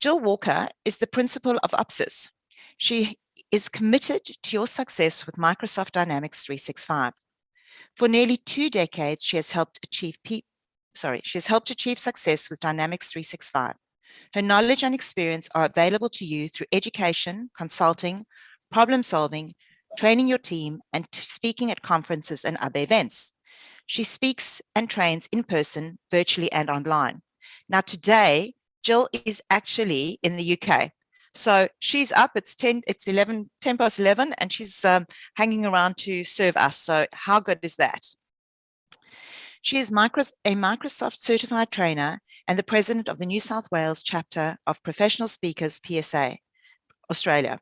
Gill Walker is the principal of UPSIS. She is committed to your success with Microsoft Dynamics 365. For nearly 2 decades, she has helped achieve success with Dynamics 365. Her knowledge and experience are available to you through education, consulting, problem solving, training your team, and speaking at conferences and other events. She speaks and trains in person, virtually, and online. Now, today, Gill is actually in the UK. So she's up, it's 10 past 11, and she's hanging around to serve us. So how good is that? She is a Microsoft certified trainer and the president of the New South Wales chapter of Professional Speakers PSA, Australia.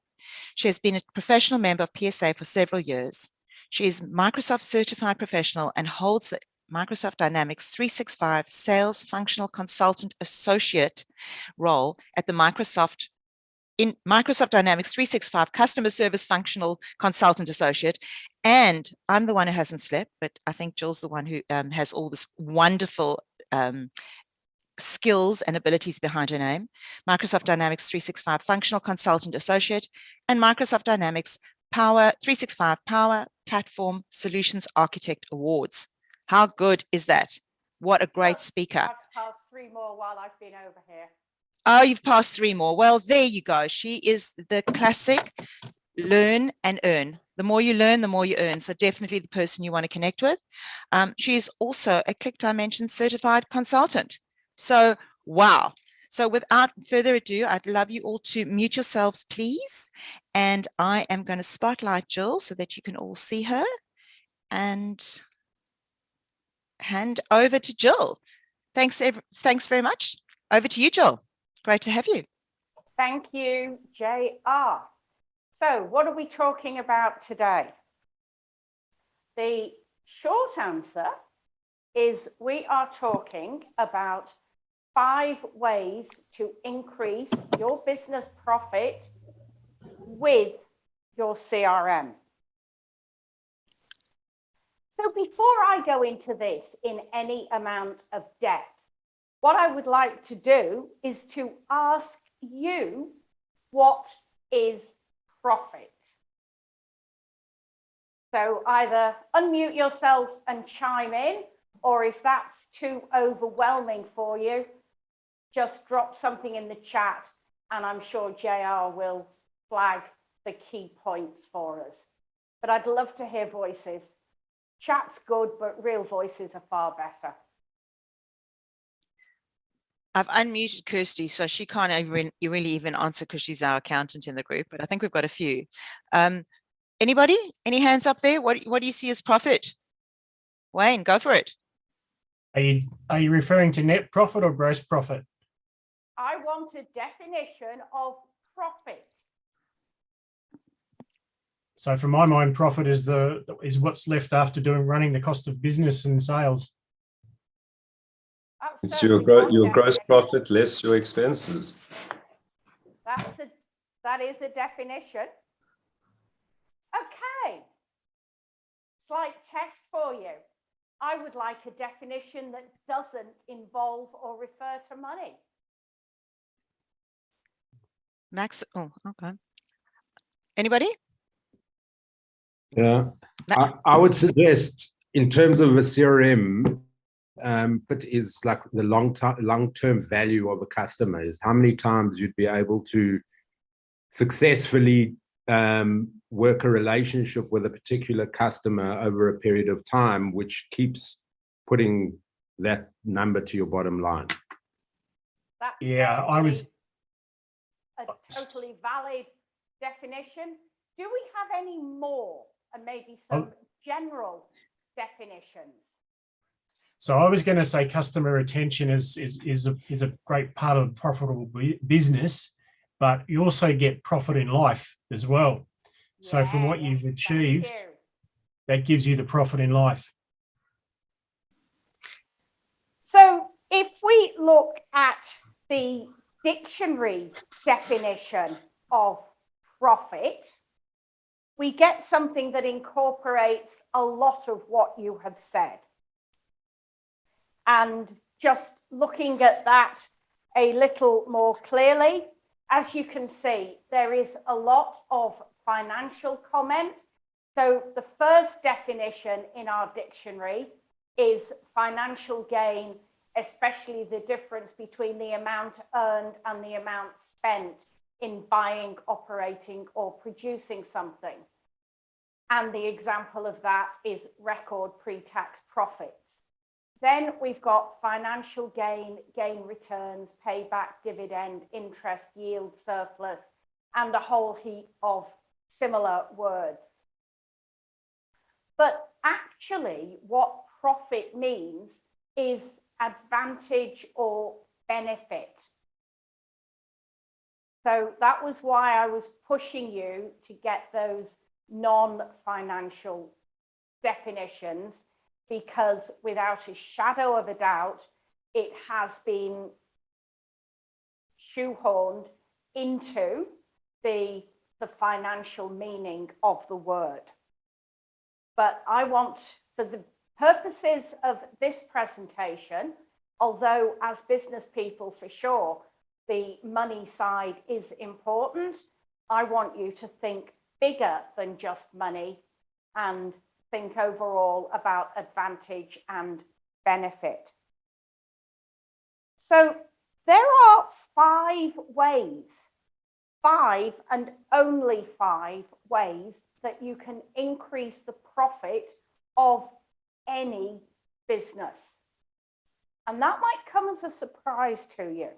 She has been a professional member of PSA for several years. She is Microsoft certified professional and holds the Microsoft Dynamics 365 Sales Functional Consultant Associate role at the Microsoft Dynamics 365 Customer Service Functional Consultant Associate. And I'm the one who hasn't slept, but I think Jill's the one who has all this wonderful skills and abilities behind her name. Microsoft Dynamics 365 Functional Consultant Associate and Microsoft Dynamics 365 Power Platform Solutions Architect Awards. How good is that? What a great speaker. I've passed 3 more while I've been over here. Oh, you've passed 3 more. Well, there you go. She is the classic learn and earn. The more you learn, the more you earn. So definitely the person you want to connect with. She is also a Click Dimension certified consultant. So, wow. So without further ado, I'd love you all to mute yourselves, please. And I am going to spotlight Gill so that you can all see her. And hand over to Gill. Thanks very much. Over to you, Gill. Great to have you. Thank you, JR. So what are we talking about today? The short answer is we are talking about 5 ways to increase your business profit with your CRM. So before I go into this in any amount of depth, what I would like to do is to ask you, what is profit? So either unmute yourself and chime in, or if that's too overwhelming for you, just drop something in the chat and I'm sure JR will flag the key points for us. But I'd love to hear voices. Chat's good, but real voices are far better. I've unmuted Kirsty, so she can't really even answer because she's our accountant in the group, but I think we've got a few. Anybody? Any hands up there? What do you see as profit? Wayne, go for it. Are you referring to net profit or gross profit? I want a definition of profit. So from my mind, profit is what's left after running the cost of business and sales. It's your gross profit less your expenses. That is a definition. Okay. Slight test for you. I would like a definition that doesn't involve or refer to money. Max, oh, okay. Anybody? Yeah, I would suggest in terms of a CRM, but is like the long-term value of a customer is how many times you'd be able to successfully work a relationship with a particular customer over a period of time, which keeps putting that number to your bottom line. Yeah, I was a totally valid definition. Do we have any more, and maybe some general definitions? So I was going to say customer retention is a great part of profitable business, but you also get profit in life as well. So Yeah, from what you've achieved, that gives you the profit in life. So if we look at the dictionary definition of profit, we get something that incorporates a lot of what you have said. And just looking at that a little more clearly, as you can see, there is a lot of financial comment. So the first definition in our dictionary is financial gain, especially the difference between the amount earned and the amount spent in buying, operating, or producing something. And the example of that is record pre-tax profits. Then we've got financial gain, gain returns, payback, dividend, interest, yield, surplus, and a whole heap of similar words. But actually, what profit means is advantage or benefit. So that was why I was pushing you to get those non-financial definitions, because without a shadow of a doubt, it has been shoehorned into the financial meaning of the word. But I want, for the purposes of this presentation, although as business people for sure, the money side is important, I want you to think bigger than just money and think overall about advantage and benefit. So there are 5 ways, 5 and only 5 ways that you can increase the profit of any business. And that might come as a surprise to you.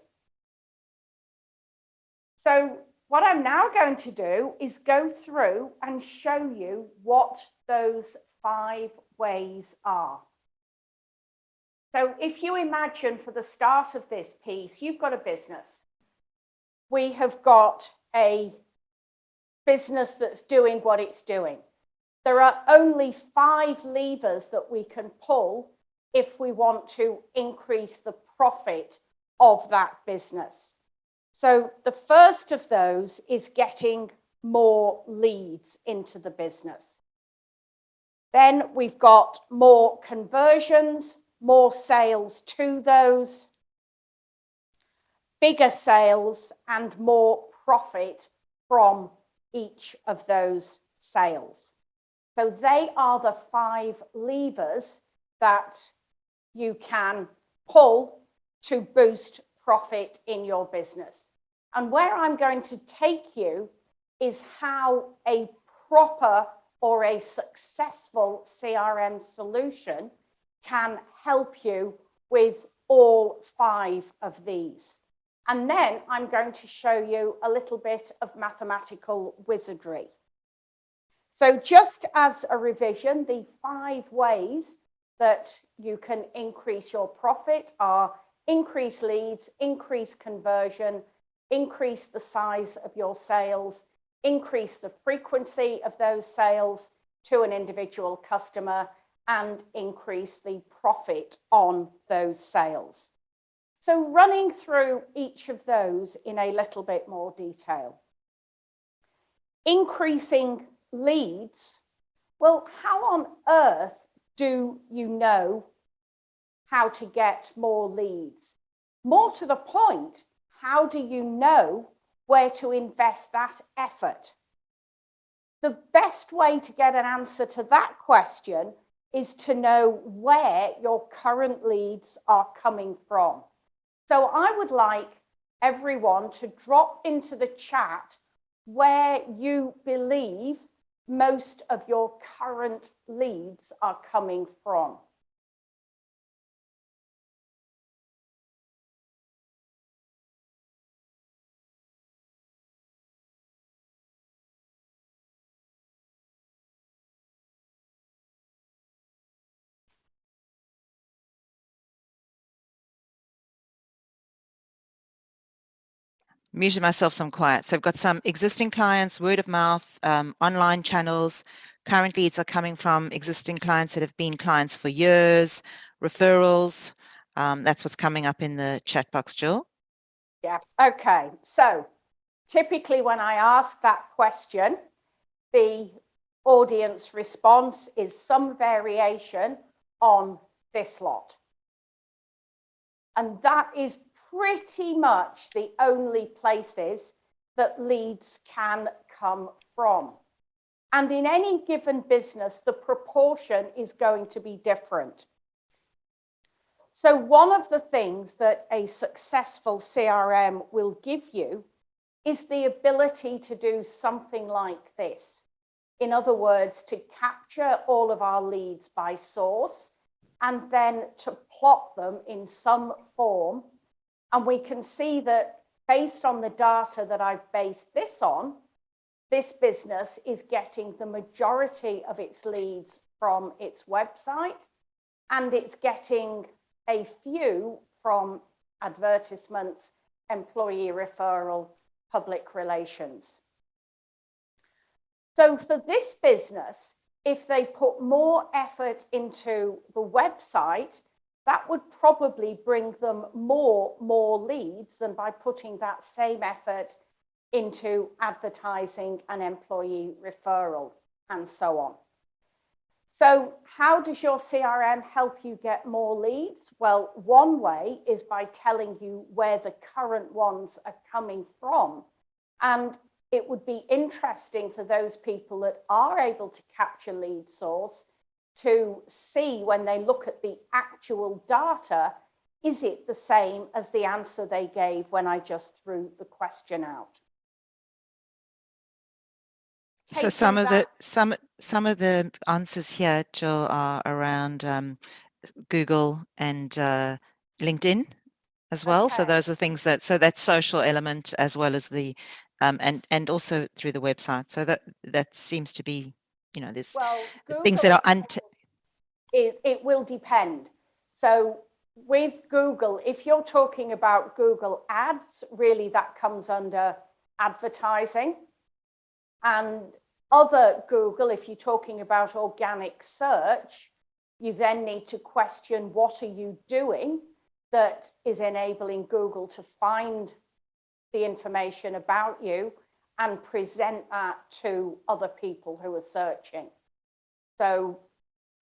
So what I'm now going to do is go through and show you what those 5 ways are. So if you imagine for the start of this piece, you've got a business. We have got a business that's doing what it's doing. There are only 5 levers that we can pull if we want to increase the profit of that business. So the first of those is getting more leads into the business. Then we've got more conversions, more sales to those, bigger sales, and more profit from each of those sales. So they are the 5 levers that you can pull to boost profit in your business. And where I'm going to take you is how a proper or a successful CRM solution can help you with all 5 of these. And then I'm going to show you a little bit of mathematical wizardry. So just as a revision, the 5 ways that you can increase your profit are increase leads, increase conversion, increase the size of your sales, increase the frequency of those sales to an individual customer, and increase the profit on those sales. So running through each of those in a little bit more detail. Increasing leads. Well, how on earth do you know how to get more leads? More to the point, how do you know where to invest that effort? The best way to get an answer to that question is to know where your current leads are coming from. So I would like everyone to drop into the chat where you believe most of your current leads are coming from. Muted myself some quiet. So I've got some existing clients, word of mouth, online channels. Current leads are coming from existing clients that have been clients for years, referrals. That's what's coming up in the chat box, Jill. Yeah, okay. So typically when I ask that question, the audience response is some variation on this lot. And that is pretty much the only places that leads can come from. And in any given business, the proportion is going to be different. So one of the things that a successful CRM will give you is the ability to do something like this. In other words, to capture all of our leads by source and then to plot them in some form. And we can see that based on the data that I've based this on, this business is getting the majority of its leads from its website, and it's getting a few from advertisements, employee referral, public relations. So for this business, if they put more effort into the website, that would probably bring them more leads than by putting that same effort into advertising and employee referral and so on. So how does your CRM help you get more leads? Well, one way is by telling you where the current ones are coming from. And it would be interesting for those people that are able to capture lead source to see when they look at the actual data, is it the same as the answer they gave when I just threw the question out? So some of the answers here, Jill, are around Google and LinkedIn as well. So Okay. those are things that, so that social element as well as the and also through the website. So that seems to be, you know, there's things that are it will depend. So with Google, if you're talking about Google Ads, really that comes under advertising. And other Google, if you're talking about organic search, you then need to question what are you doing that is enabling Google to find the information about you and present that to other people who are searching. So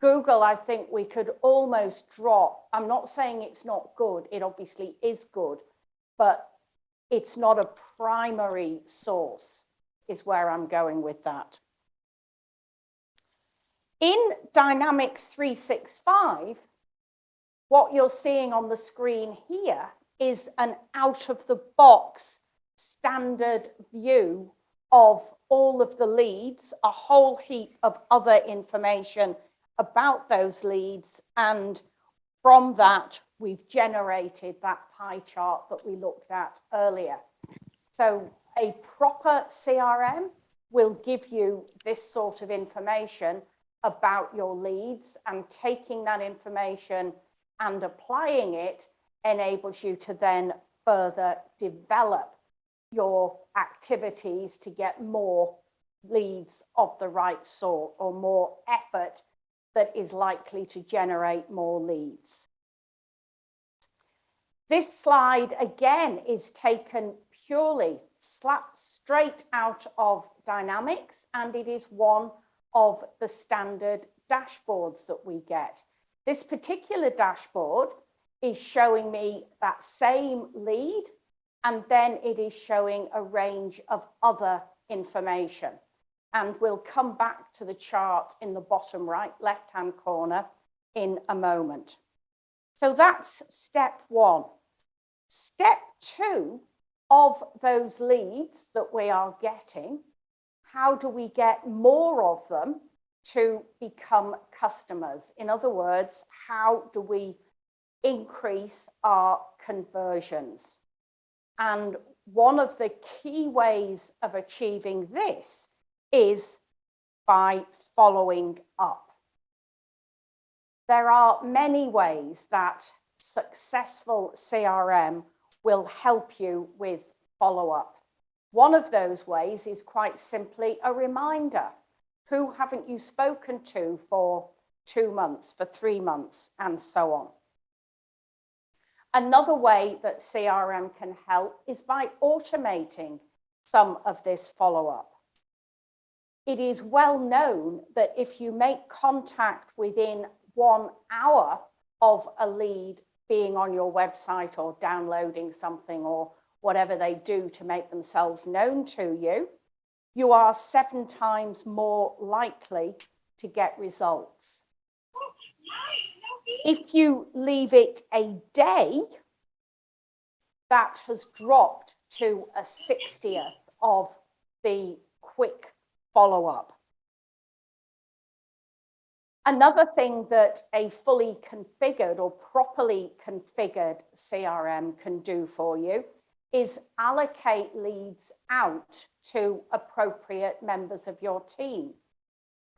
Google, I think we could almost drop. I'm not saying it's not good. It obviously is good, but it's not a primary source is where I'm going with that. In Dynamics 365, what you're seeing on the screen here is an out-of-the-box standard view of all of the leads, a whole heap of other information about those leads, and from that, we've generated that pie chart that we looked at earlier. So a proper CRM will give you this sort of information about your leads, and taking that information and applying it enables you to then further develop your activities to get more leads of the right sort, or more effort that is likely to generate more leads. This slide again is taken purely straight out of Dynamics, and it is one of the standard dashboards that we get. This particular dashboard is showing me that same lead, and then it is showing a range of other information. And we'll come back to the chart in the bottom right, left-hand corner in a moment. So that's step one. Step two of those leads that we are getting, how do we get more of them to become customers? In other words, how do we increase our conversions? And one of the key ways of achieving this is by following up. There are many ways that successful CRM will help you with follow-up. One of those ways is quite simply a reminder. Who haven't you spoken to for 2 months, for 3 months, and so on? Another way that CRM can help is by automating some of this follow-up. It is well known that if you make contact within 1 hour of a lead being on your website or downloading something or whatever they do to make themselves known to you, you are 7 times more likely to get results. If you leave it a day, that has dropped to a 60th of the quick follow-up. Another thing that a fully configured or properly configured CRM can do for you is allocate leads out to appropriate members of your team.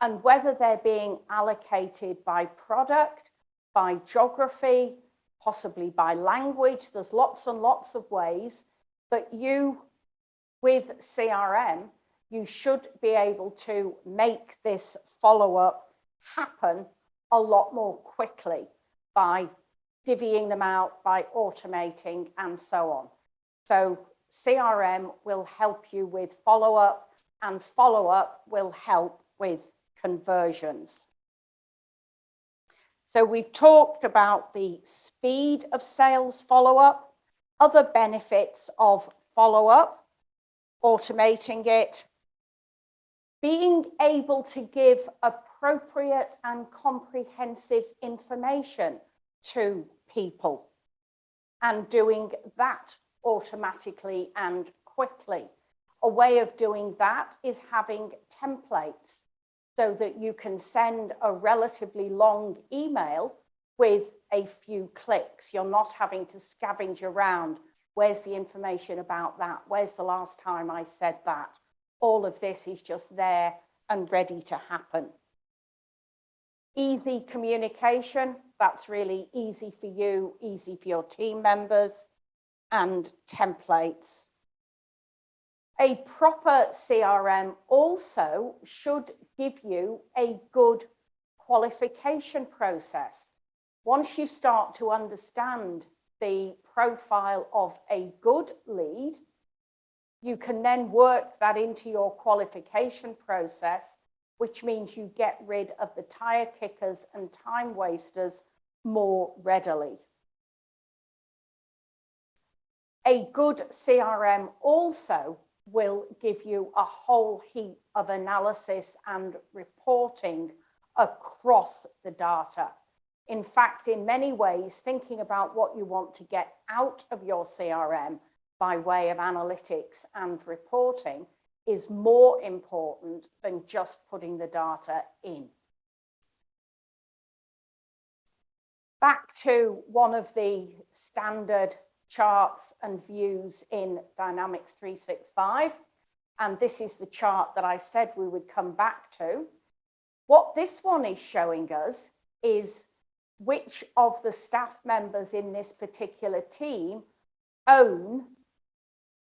And whether they're being allocated by product, by geography, possibly by language, there's lots and lots of ways that you, with CRM, you should be able to make this follow-up happen a lot more quickly by divvying them out, by automating, and so on. So CRM will help you with follow-up, and follow-up will help with conversions. So we've talked about the speed of sales follow-up, other benefits of follow-up, automating it, being able to give appropriate and comprehensive information to people, and doing that automatically and quickly. A way of doing that is having templates so that you can send a relatively long email with a few clicks. You're not having to scavenge around. Where's the information about that? Where's the last time I said that? All of this is just there and ready to happen. Easy communication, that's really easy for you, easy for your team members, and templates. A proper CRM also should give you a good qualification process. Once you start to understand the profile of a good lead, you can then work that into your qualification process, which means you get rid of the tire kickers and time wasters more readily. A good CRM also will give you a whole heap of analysis and reporting across the data. In fact, in many ways, thinking about what you want to get out of your CRM by way of analytics and reporting is more important than just putting the data in. Back to one of the standard charts and views in Dynamics 365. And this is the chart that I said we would come back to. What this one is showing us is which of the staff members in this particular team own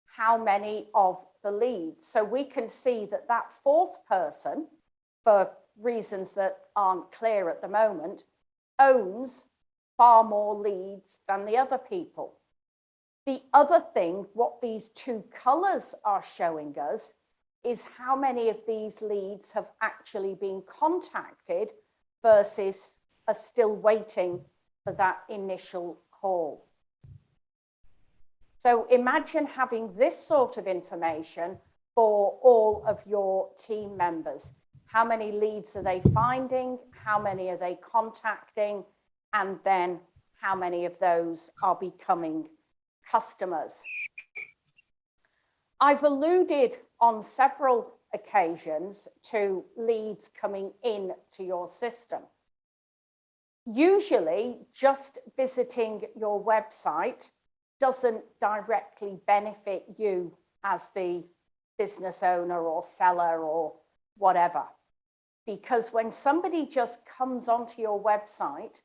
how many of the leads. So we can see that that 4th person, for reasons that aren't clear at the moment, owns far more leads than the other people. The other thing, what these 2 colors are showing us is how many of these leads have actually been contacted versus are still waiting for that initial call. So imagine having this sort of information for all of your team members. How many leads are they finding? How many are they contacting? And then how many of those are becoming customers? I've alluded on several occasions to leads coming in to your system. Usually, just visiting your website doesn't directly benefit you as the business owner or seller or whatever. Because when somebody just comes onto your website,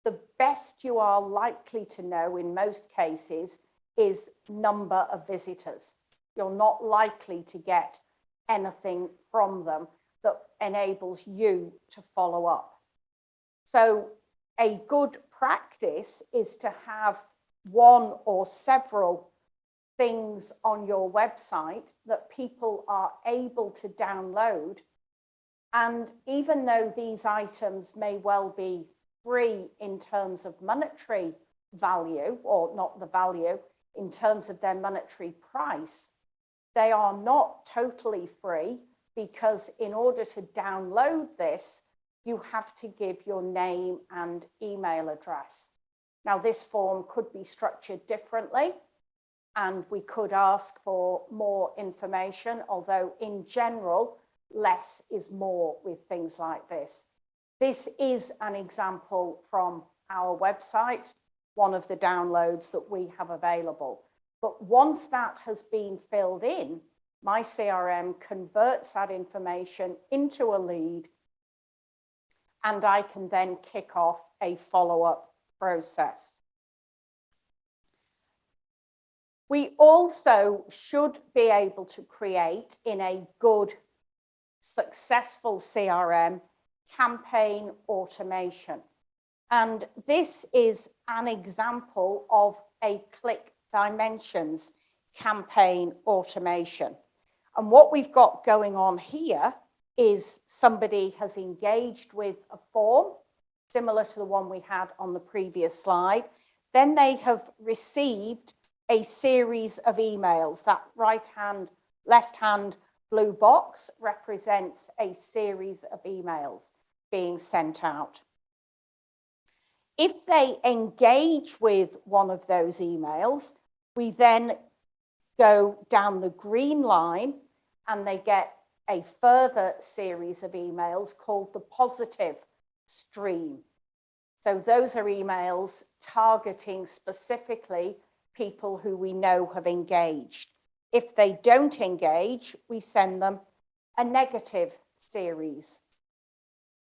the best you are likely to know in most cases is number of visitors. You're not likely to get anything from them that enables you to follow up. So a good practice is to have one or several things on your website that people are able to download. And even though these items may well be free in terms of monetary value, or not the value, in terms of their monetary price, they are not totally free, because in order to download this, you have to give your name and email address. Now, this form could be structured differently, and we could ask for more information, although in general, less is more with things like this. This is an example from our website, one of the downloads that we have available. But once that has been filled in, my CRM converts that information into a lead, and I can then kick off a follow-up process. We also should be able to create, in a good, successful CRM, campaign automation. And this is an example of a Click Dimensions campaign automation. And what we've got going on here is somebody has engaged with a form, similar to the one we had on the previous slide. Then they have received a series of emails. That right-hand, left-hand blue box represents a series of emails being sent out. If they engage with one of those emails, we then go down the green line and they get a further series of emails called the positive stream. So those are emails targeting specifically people who we know have engaged. If they don't engage, we send them a negative series.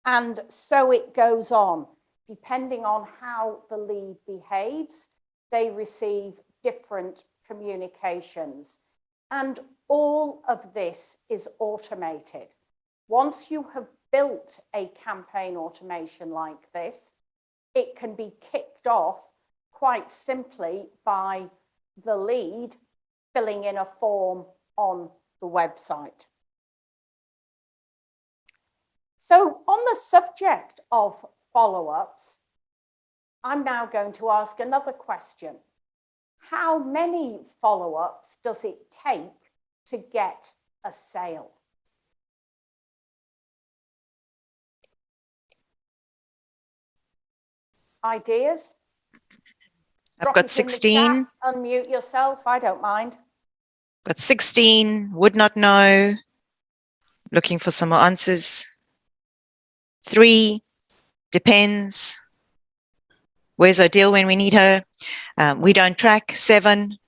And so it goes on. Depending on how the lead behaves, they receive different communications. And all of this is automated. Once you have built a campaign automation like this, it can be kicked off quite simply by the lead filling in a form on the website. So on the subject of follow-ups, I'm now going to ask another question. How many follow-ups does it take to get a sale? Ideas? I've Drop got it in the 16. chat, unmute yourself, I don't mind. Got 16, would not know. Looking for some more answers. 3, depends. Where's Odile when we need her? We don't track. 7.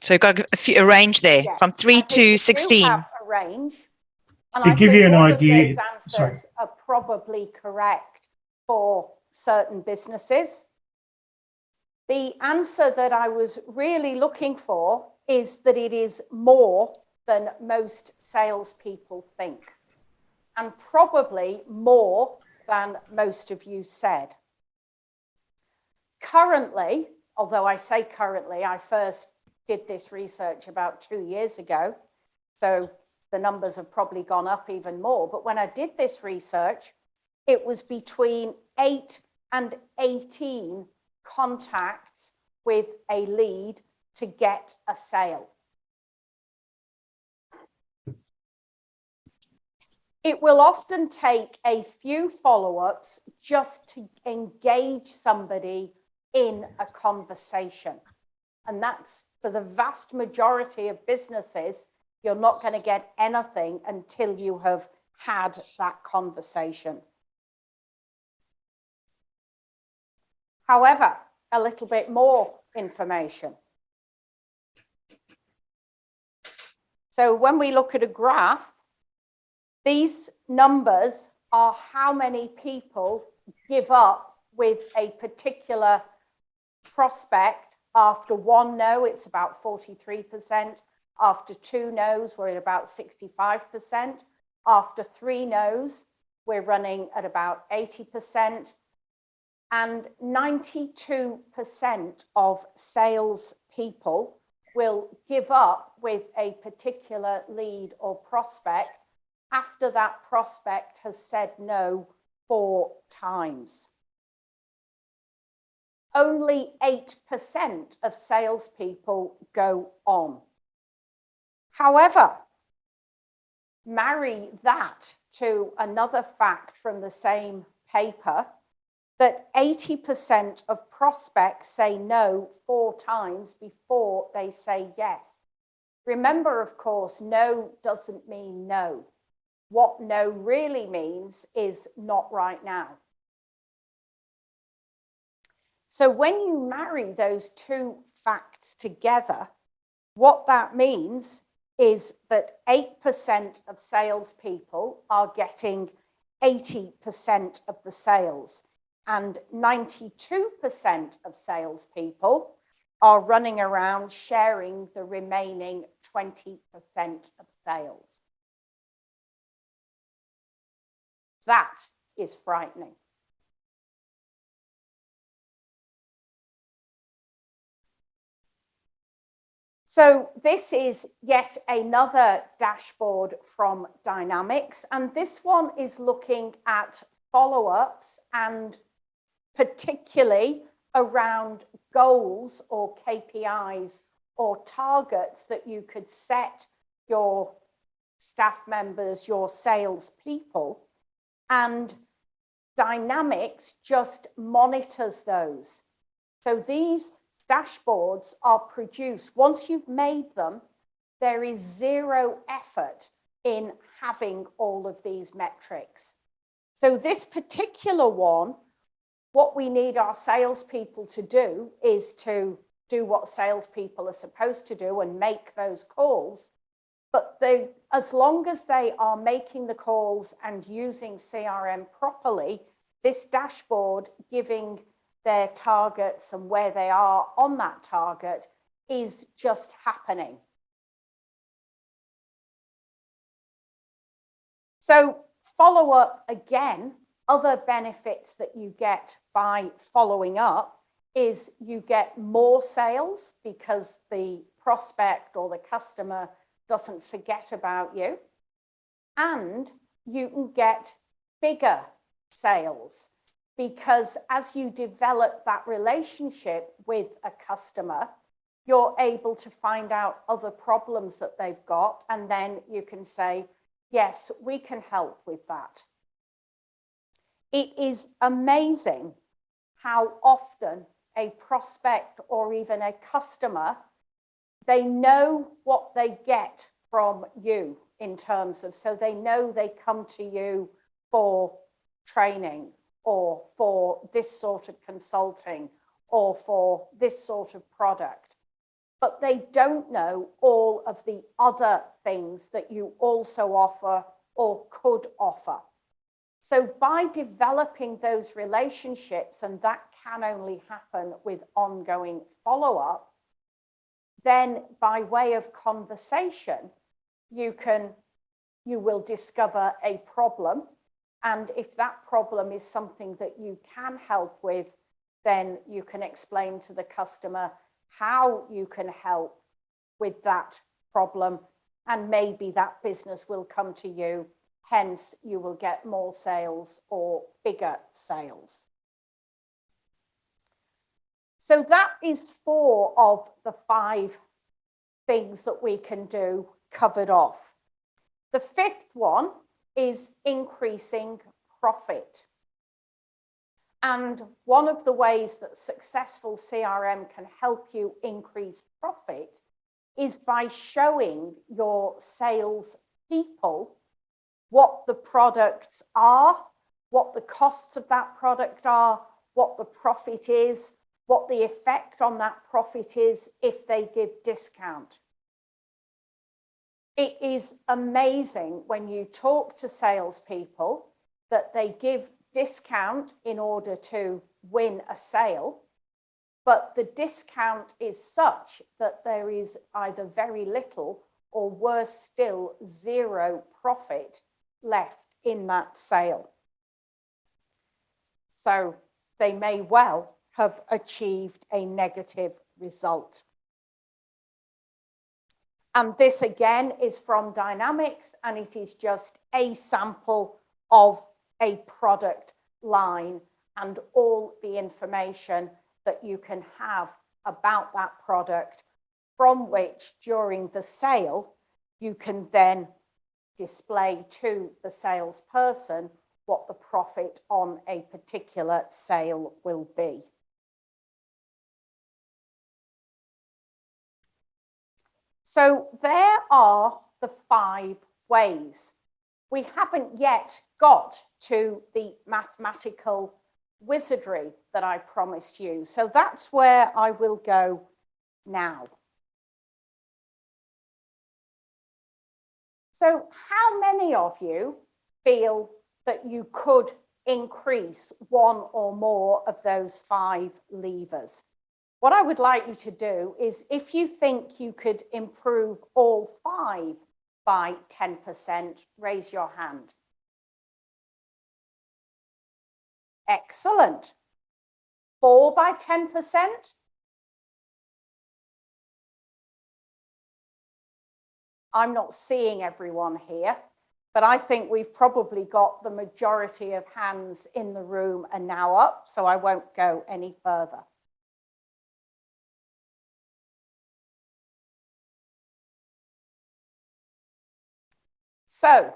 So you've got a range there, Yeah, from 3 I think to we do 16. have a range. And To I give think you an all idea- of those answers sorry. are probably correct for certain businesses. The answer that I was really looking for is that it is more than most salespeople think, and probably more than most of you said. Currently, although I say currently, I first did this research about 2 years ago, so the numbers have probably gone up even more. But when I did this research, it was between 8 and 18 contacts with a lead to get a sale. It will often take a few follow-ups just to engage somebody in a conversation. And that's for the vast majority of businesses. You're not going to get anything until you have had that conversation. However, a little bit more information. So when we look at a graph, these numbers are how many people give up with a particular prospect. After 1 no, it's about 43%. After 2 no's, we're at about 65%. After 3 no's, we're running at about 80%. And 92% of sales people will give up with a particular lead or prospect after that prospect has said no 4 times. Only 8% of salespeople go on. However, marry that to another fact from the same paper, that 80% of prospects say no 4 times before they say yes. Remember, of course, no doesn't mean no. What no really means is not right now. So when you marry those 2 facts together, what that means is that 8% of salespeople are getting 80% of the sales, and 92% of salespeople are running around sharing the remaining 20% of sales. That is frightening. So this is yet another dashboard from Dynamics, and this one is looking at follow-ups and particularly around goals or KPIs or targets that you could set your staff members, your sales people, and Dynamics just monitors those. So these dashboards are produced. Once you've made them, there is zero effort in having all of these metrics. So this particular one, what we need our salespeople to do is to do what salespeople are supposed to do and make those calls. But as long as they are making the calls and using CRM properly, this dashboard giving their targets and where they are on that target is just happening. So follow up again, other benefits that you get by following up is you get more sales because the prospect or the customer doesn't forget about you, and you can get bigger sales because as you develop that relationship with a customer, you're able to find out other problems that they've got, and then you can say, yes, we can help with that. It is amazing how often a prospect or even a customer, they know what they get from you in terms of, so they know they come to you for training or for this sort of consulting or for this sort of product, but they don't know all of the other things that you also offer or could offer. So by developing those relationships, and that can only happen with ongoing follow-up, then by way of conversation, you will discover a problem. And if that problem is something that you can help with, then you can explain to the customer how you can help with that problem. And maybe that business will come to you. Hence, you will get more sales or bigger sales. So that is 4 of the 5 things that we can do covered off. The 5th one is increasing profit. And one of the ways that successful CRM can help you increase profit is by showing your sales people what the products are, what the costs of that product are, what the profit is, what the effect on that profit is if they give discount. It is amazing when you talk to salespeople that they give discount in order to win a sale, but the discount is such that there is either very little or worse still, 0 profit left in that sale. So they may well have achieved a negative result. And this again is from Dynamics, and it is just a sample of a product line and all the information that you can have about that product, from which during the sale, you can then display to the salesperson what the profit on a particular sale will be. So there are the 5 ways. We haven't yet got to the mathematical wizardry that I promised you. So that's where I will go now. So how many of you feel that you could increase one or more of those 5 levers? What I would like you to do is, if you think you could improve all 5 by 10%, raise your hand. Excellent. 4 by 10%? I'm not seeing everyone here, but I think we've probably got the majority of hands in the room are now up, so I won't go any further. So,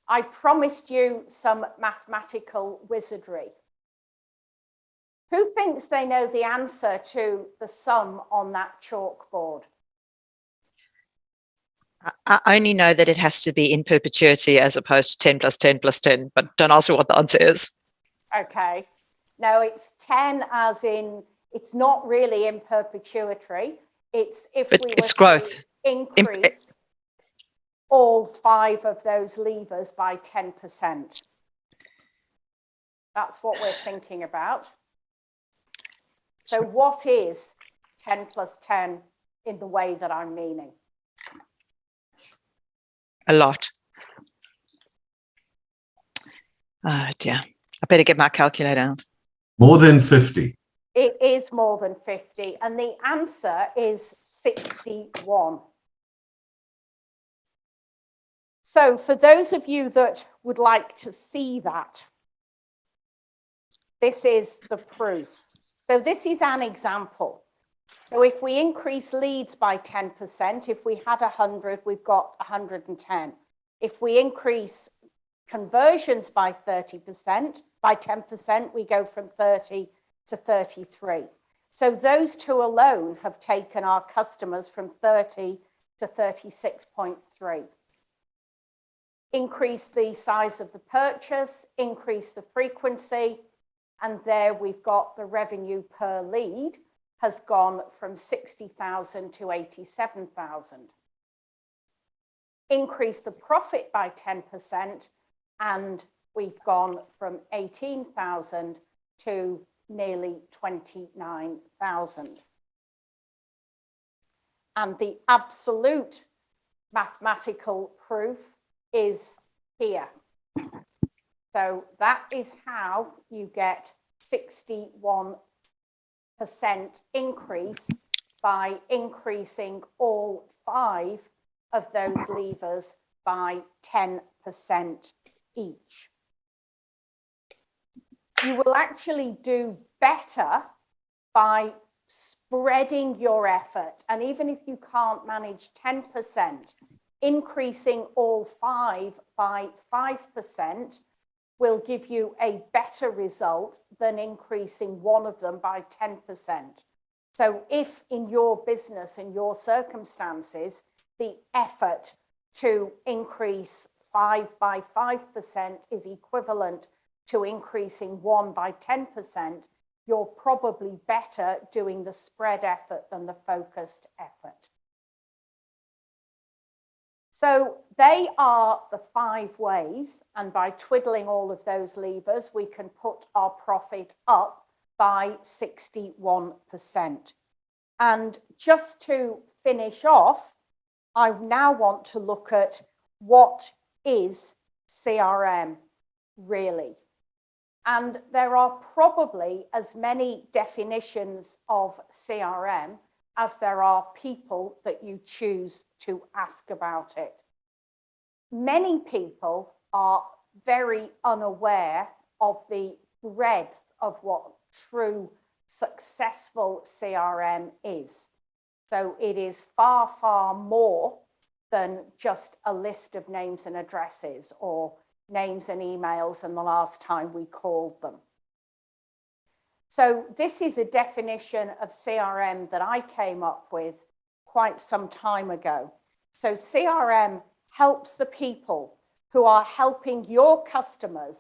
I promised you some mathematical wizardry. Who thinks they know the answer to the sum on that chalkboard? I only know that it has to be in perpetuity as opposed to 10 plus 10 plus 10, but don't ask me what the answer is. Okay. No, it's 10 as in, it's not really in perpetuity. It's if we were growth. to increase all 5 of those levers by 10%. That's what we're thinking about. So what is 10 plus 10 in the way that I'm meaning? A lot. Oh dear. I better get my calculator out. More than 50. It is more than 50, and the answer is 61. So for those of you that would like to see that, this is the proof. So this is an example. So if we increase leads by 10%, if we had 100, we've got 110. If we increase conversions by 30%, by 10%, we go from 30 to 33. So those 2 alone have taken our customers from 30 to 36.3. Increase the size of the purchase, increase the frequency, and there we've got the revenue per lead has gone from 60,000 to 87,000. Increase the profit by 10%, and we've gone from 18,000 to nearly 29,000. And the absolute mathematical proof is here. So that is how you get 61% increase by increasing all 5 of those levers by 10% each. You will actually do better by spreading your effort. And even if you can't manage 10%, increasing all 5 by 5% will give you a better result than increasing one of them by 10%. So if in your business, in your circumstances, the effort to increase 5 by 5% is equivalent to increasing 1 by 10%, you're probably better doing the spread effort than the focused effort. So they are the 5 ways, and by twiddling all of those levers, we can put our profit up by 61%. And just to finish off, I now want to look at what is CRM really. And there are probably as many definitions of CRM as there are people that you choose to ask about it. Many people are very unaware of the breadth of what true successful CRM is. So it is far, far more than just a list of names and addresses or names and emails and the last time we called them. So this is a definition of CRM that I came up with quite some time ago. So CRM helps the people who are helping your customers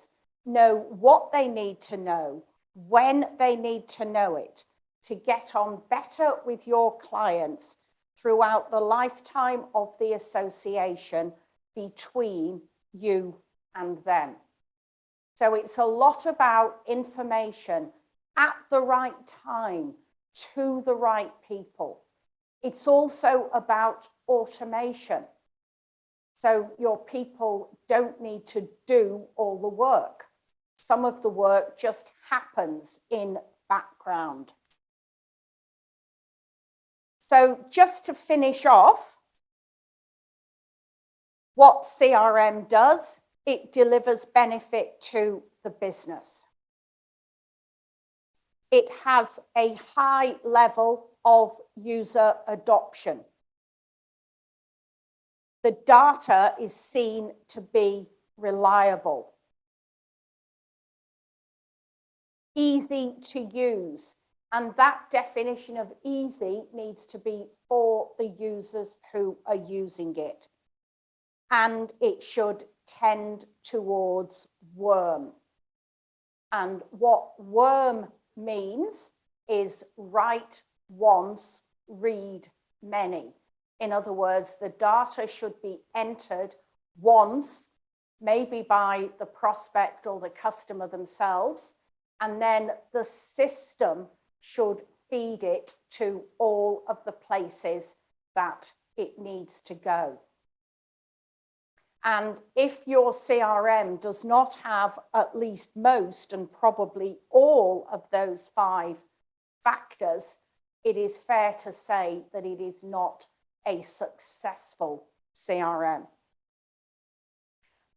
know what they need to know, when they need to know it, to get on better with your clients throughout the lifetime of the association between you and them. So it's a lot about information at the right time to the right people. It's also about automation. So your people don't need to do all the work. Some of the work just happens in background. So just to finish off, what CRM does, it delivers benefit to the business. It has a high level of user adoption. The data is seen to be reliable. Easy to use. And that definition of easy needs to be for the users who are using it. And it should tend towards worm. And what worm means is write once, read many. In other words, the data should be entered once, maybe by the prospect or the customer themselves, and then the system should feed it to all of the places that it needs to go. And if your CRM does not have at least most and probably all of those 5 factors, it is fair to say that it is not a successful CRM.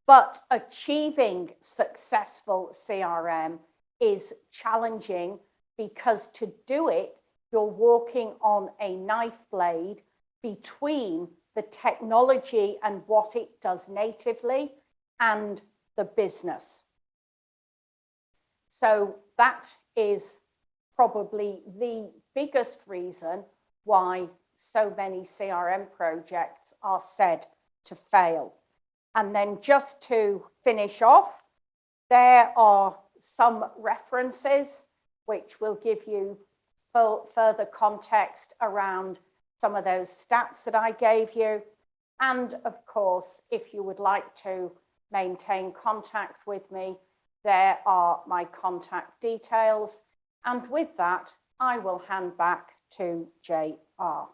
But achieving successful CRM is challenging because to do it, you're walking on a knife blade between the technology and what it does natively and the business. So that is probably the biggest reason why so many CRM projects are said to fail. And then just to finish off, there are some references which will give you further context around some of those stats that I gave you. And of course, if you would like to maintain contact with me, there are my contact details. And with that, I will hand back to JR.